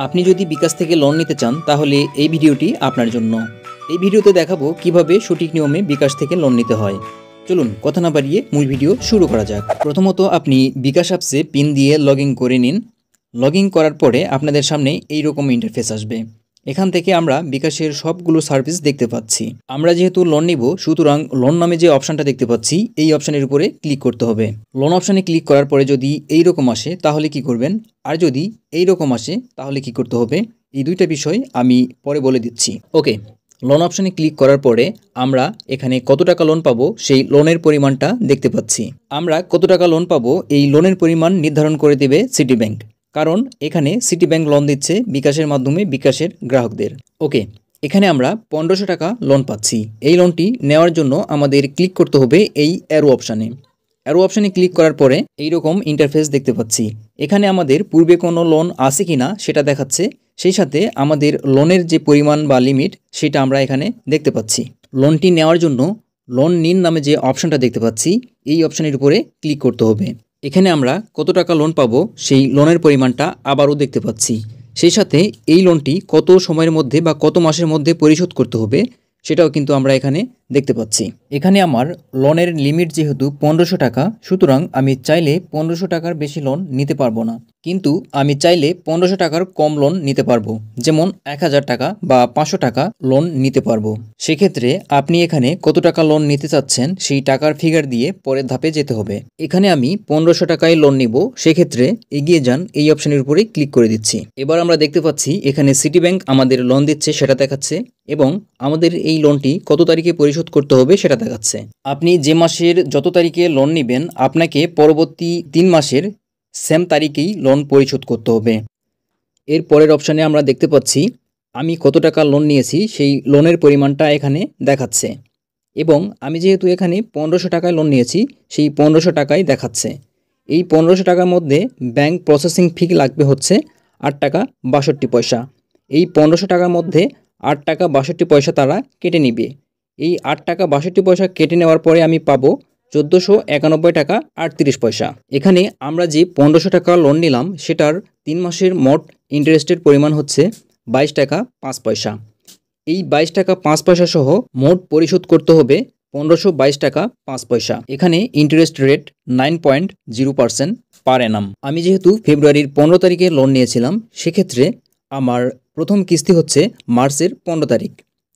আপনি যদি বিকাশ থেকে লোন নিতে চান তাহলে এই ভিডিওটি আপনার জন্য। এই ভিডিওতে দেখাবো কিভাবে সঠিক নিয়মে বিকাশ থেকে লোন নিতে হয়। চলুন কথা না বাড়িয়ে মূল ভিডিও শুরু করা যাক। প্রথমত আপনি বিকাশ অ্যাপসে পিন দিয়ে লগ ইন করে নিন। লগ ইন করার পরে আপনাদের সামনে এই রকম ইন্টারফেস আসবে। এখান থেকে আমরা বিকাশের সবগুলো সার্ভিস দেখতে পাচ্ছি। আমরা যেহেতু লোন নিব, সুতরাং লোন নামে যে অপশানটা দেখতে পাচ্ছি এই অপশানের উপরে ক্লিক করতে হবে। লোন অপশানে ক্লিক করার পরে যদি এই রকম আসে তাহলে কি করবেন, আর যদি এই রকম আসে তাহলে কি করতে হবে, এই দুইটা বিষয় আমি পরে বলে দিচ্ছি। ওকে, লোন অপশানে ক্লিক করার পরে আমরা এখানে কত টাকা লোন পাবো সেই লোনের পরিমাণটা দেখতে পাচ্ছি। আমরা কত টাকা লোন পাবো এই লোনের পরিমাণ নির্ধারণ করে দেবে সিটি ব্যাংক, কারণ এখানে সিটি ব্যাংক লোন দিচ্ছে বিকাশের মাধ্যমে বিকাশের গ্রাহকদের। ওকে, এখানে আমরা 1500 টাকা লোন পাচ্ছি। এই লোনটি নেওয়ার জন্য আমাদের ক্লিক করতে হবে এই অ্যারো অপশানে। অ্যারো অপশানে ক্লিক করার পরে এইরকম ইন্টারফেস দেখতে পাচ্ছি। এখানে আমাদের পূর্বে কোনো লোন আছে কি না সেটা দেখাচ্ছে, সেই সাথে আমাদের লোনের যে পরিমাণ বা লিমিট সেটা আমরা এখানে দেখতে পাচ্ছি। লোনটি নেওয়ার জন্য লোন নিন নামে যে অপশানটা দেখতে পাচ্ছি এই অপশানের উপরে ক্লিক করতে হবে। এখানে আমরা কত টাকা লোন পাবো সেই লোনের পরিমাণটা আবারও দেখতে পাচ্ছি। সেই সাথে এই লোনটি কত সময়ের মধ্যে বা কত মাসের মধ্যে পরিশোধ করতে হবে সেটাও কিন্তু আমরা এখানে দেখতে পাচ্ছি। এখানে আমার লোনের লিমিট যেহেতু 1500 টাকা, সুতরাং আমি চাইলে 1500 টাকার বেশি লোন নিতে পারবো না, কিন্তু আমি চাইলে 1500 টাকার কম লোন নিতে পারবো, যেমন 1000 টাকা বা 500 টাকা লোন নিতে পারবো। সেক্ষেত্রে আপনি এখানে কত টাকা লোন নিতে চাচ্ছেন সেই টাকার ফিগার দিয়ে পরের ধাপে যেতে হবে। এখানে আমি 1500 টাকায় লোন নিব, সেক্ষেত্রে এগিয়ে যান এই অপশনের উপরে ক্লিক করে দিচ্ছি। এবার আমরা দেখতে পাচ্ছি এখানে সিটি ব্যাংক আমাদের লোন দিচ্ছে সেটা দেখাচ্ছে, এবং আমাদের এই লোনটি কত তারিখে পরিশোধ করতে হবে সেটা দেখাচ্ছে। আপনি যে মাসের যত তারিখে লোন নেবেন আপনাকে পরবর্তী 3 মাসের সেম তারিখেই লোন পরিশোধ করতে হবে। এর পরের অপশানে আমরা দেখতে পাচ্ছি আমি কত টাকা লোন নিয়েছি সেই লোনের পরিমাণটা এখানে দেখাচ্ছে, এবং আমি যেহেতু এখানে 1500 টাকায় লোন নিয়েছি সেই 1500 টাকাই দেখাচ্ছে। এই 1500 টাকার মধ্যে ব্যাংক প্রসেসিং ফি লাগবে হচ্ছে 8 টাকা 62 পয়সা। এই 1500 টাকার মধ্যে 8 টাকা 62 পয়সা তারা কেটে নিবে। এই 8 টাকা 62 পয়সা কেটে নেওয়ার পরে আমি পাবো 1491 টাকা 38 পয়সা। এখানে আমরা যে 1500 টাকা লোন নিলাম সেটার 3 মাসের মোট ইন্টারেস্টের পরিমাণ হচ্ছে 22 টাকা 5 পয়সা। এই 22 টাকা 5 পয়সা সহ মোট পরিশোধ করতে হবে 1522 টাকা 5 পয়সা। এখানে ইন্টারেস্ট রেট 9.0% পার অ্যানাম। আমি যেহেতু ফেব্রুয়ারির 15 তারিখে লোন নিয়েছিলাম, সেক্ষেত্রে আমার প্রথম কিস্তি হচ্ছে মার্চের 15 তারিখ।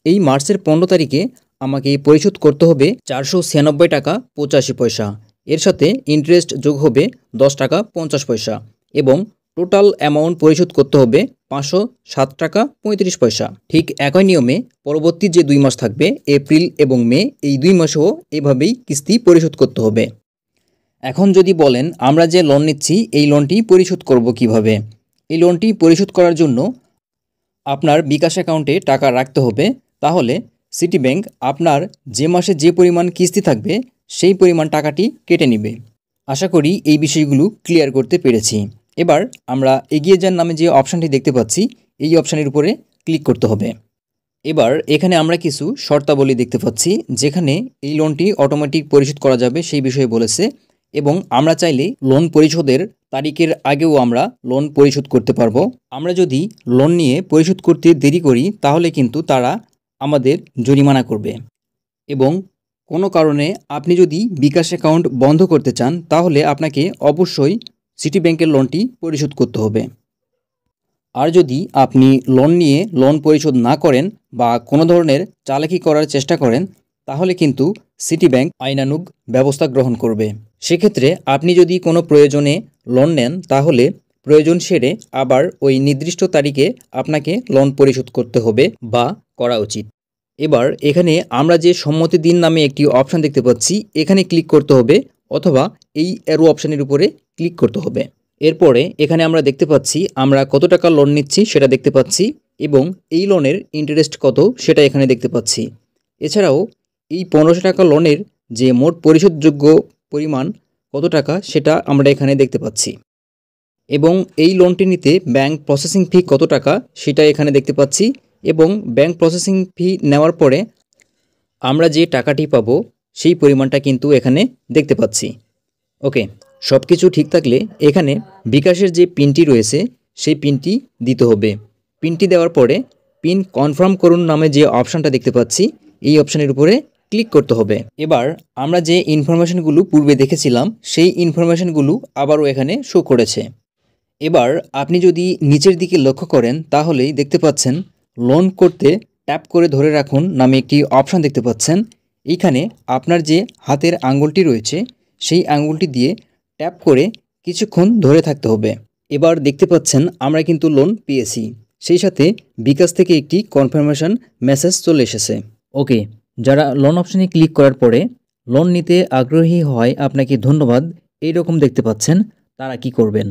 এই মার্চের 15 তারিখে আমাকে পরিশোধ করতে হবে 496 টাকা 85 পয়সা। এর সাথে ইন্টারেস্ট যোগ হবে 10 টাকা 50 পয়সা, এবং টোটাল অ্যামাউন্ট পরিশোধ করতে হবে 507 টাকা 35 পয়সা। ঠিক একই নিয়মে পরবর্তী যে 2 মাস থাকবে এপ্রিল এবং মে, এই 2 মাসেও এভাবেই কিস্তি পরিশোধ করতে হবে। এখন যদি বলেন আমরা যে লোন নিচ্ছি এই লোনটি পরিশোধ করব কিভাবে, এই লোনটি পরিশোধ করার জন্য আপনার বিকাশ অ্যাকাউন্টে টাকা রাখতে হবে। তাহলে সিটি ব্যাংক আপনার যে মাসে যে পরিমাণ কিস্তি থাকবে সেই পরিমাণ টাকাটি কেটে নেবে। আশা করি এই বিষয়গুলো ক্লিয়ার করতে পেরেছি। এবার আমরা এগিয়ে যান নামে যে অপশানটি দেখতে পাচ্ছি এই অপশানের উপরে ক্লিক করতে হবে। এবার এখানে আমরা কিছু শর্তাবলী দেখতে পাচ্ছি, যেখানে এই লোনটি অটোমেটিক পরিশোধ করা যাবে সেই বিষয়ে বলেছে, এবং আমরা চাইলে লোন পরিশোধের তারিখের আগেও আমরা লোন পরিশোধ করতে পারবো। আমরা যদি লোন নিয়ে পরিশোধ করতে দেরি করি তাহলে কিন্তু তারা আমাদের জরিমানা করবে, এবং কোনো কারণে আপনি যদি বিকাশ অ্যাকাউন্ট বন্ধ করতে চান তাহলে আপনাকে অবশ্যই সিটি ব্যাংকের লোনটি পরিশোধ করতে হবে। আর যদি আপনি লোন নিয়ে লোন পরিশোধ না করেন বা কোনো ধরনের চালাকি করার চেষ্টা করেন তাহলে কিন্তু সিটি ব্যাংক আইনানুগ ব্যবস্থা গ্রহণ করবে। সেক্ষেত্রে আপনি যদি কোনো প্রয়োজনে লোন নেন তাহলে প্রয়োজন সেরে আবার ওই নির্দিষ্ট তারিখে আপনাকে লোন পরিশোধ করতে হবে বা করা উচিত। এবার এখানে আমরা যে সম্মতি দিন নামে একটি অপশান দেখতে পাচ্ছি এখানে ক্লিক করতে হবে, অথবা এই অ্যারো অপশানের উপরে ক্লিক করতে হবে। এরপরে এখানে আমরা দেখতে পাচ্ছি আমরা কত টাকা লোন নিচ্ছি সেটা দেখতে পাচ্ছি, এবং এই লোনের ইন্টারেস্ট কত সেটা এখানে দেখতে পাচ্ছি। এছাড়াও এই 1500 টাকা লোনের যে মোট পরিশোধযোগ্য পরিমাণ কত টাকা সেটা আমরা এখানে দেখতে পাচ্ছি, এবং এই লোনটি নিতে ব্যাংক প্রসেসিং ফি কত টাকা সেটা এখানে দেখতে পাচ্ছি, এবং ব্যাংক প্রসেসিং ফি নেওয়ার পরে আমরা যে টাকাটি পাবো সেই পরিমাণটা কিন্তু এখানে দেখতে পাচ্ছি। ওকে, সব কিছু ঠিক থাকলে এখানে বিকাশের যে পিনটি রয়েছে সেই পিনটি দিতে হবে। পিনটি দেওয়ার পরে পিন কনফার্ম করুন নামে যে অপশানটা দেখতে পাচ্ছি এই অপশানের উপরে ক্লিক করতে হবে। এবার আমরা যে ইনফরমেশনগুলো পূর্বে দেখেছিলাম সেই ইনফরমেশনগুলো আবারও এখানে শো করেছে। এবার আপনি যদি নিচের দিকে লক্ষ্য করেন তাহলেই দেখতে পাচ্ছেন লোন করতে ট্যাপ করে ধরে রাখুন নামে একটি অপশান দেখতে পাচ্ছেন। এইখানে আপনার যে হাতের আঙ্গুলটি রয়েছে সেই আঙ্গুলটি দিয়ে ট্যাপ করে কিছুক্ষণ ধরে থাকতে হবে। এবার দেখতে পাচ্ছেন আমরা কিন্তু লোন পেয়েছি, সেই সাথে বিকাশ থেকে একটি কনফার্মেশন মেসেজ চলে এসেছে। ওকে, যারা লোন অপশানে ক্লিক করার পরে লোন নিতে আগ্রহী হয় আপনাকে ধন্যবাদ এইরকম দেখতে পাচ্ছেন, তারা কি করবেন?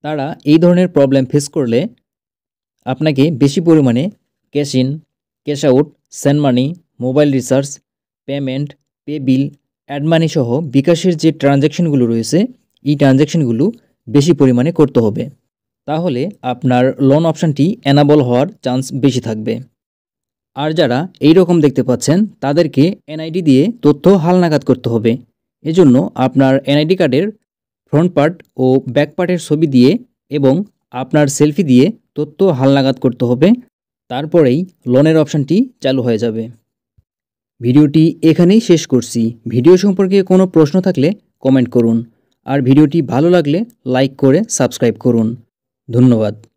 তারা এই ধরনের প্রবলেম ফেস করলে আপনাকে বেশি পরিমাণে cash in, cash out, send money, mobile recharge, payment, pay bill, add money সহ বিকাশের যে ট্রানজ্যাকশনগুলো রয়েছে এই ট্রানজ্যাকশনগুলো বেশি পরিমাণে করতে হবে। তাহলে আপনার লোন অপশানটি এনাবল হওয়ার চান্স বেশি থাকবে। আর যারা এই রকম দেখতে পাচ্ছেন তাদেরকে এনআইডি দিয়ে তথ্য হালনাগাদ করতে হবে। এজন্য আপনার এনআইডি কার্ডের ফ্রন্ট পার্ট ও ব্যাক পার্টের ছবি দিয়ে এবং আপনার সেলফি দিয়ে তথ্য হালনাগাদ করতে হবে। তারপরেই লোনের অপশানটি চালু হয়ে যাবে। ভিডিওটি এখানেই শেষ করছি। ভিডিও সম্পর্কে কোনো প্রশ্ন থাকলে কমেন্ট করুন, আর ভিডিওটি ভালো লাগলে লাইক করে সাবস্ক্রাইব করুন। ধন্যবাদ।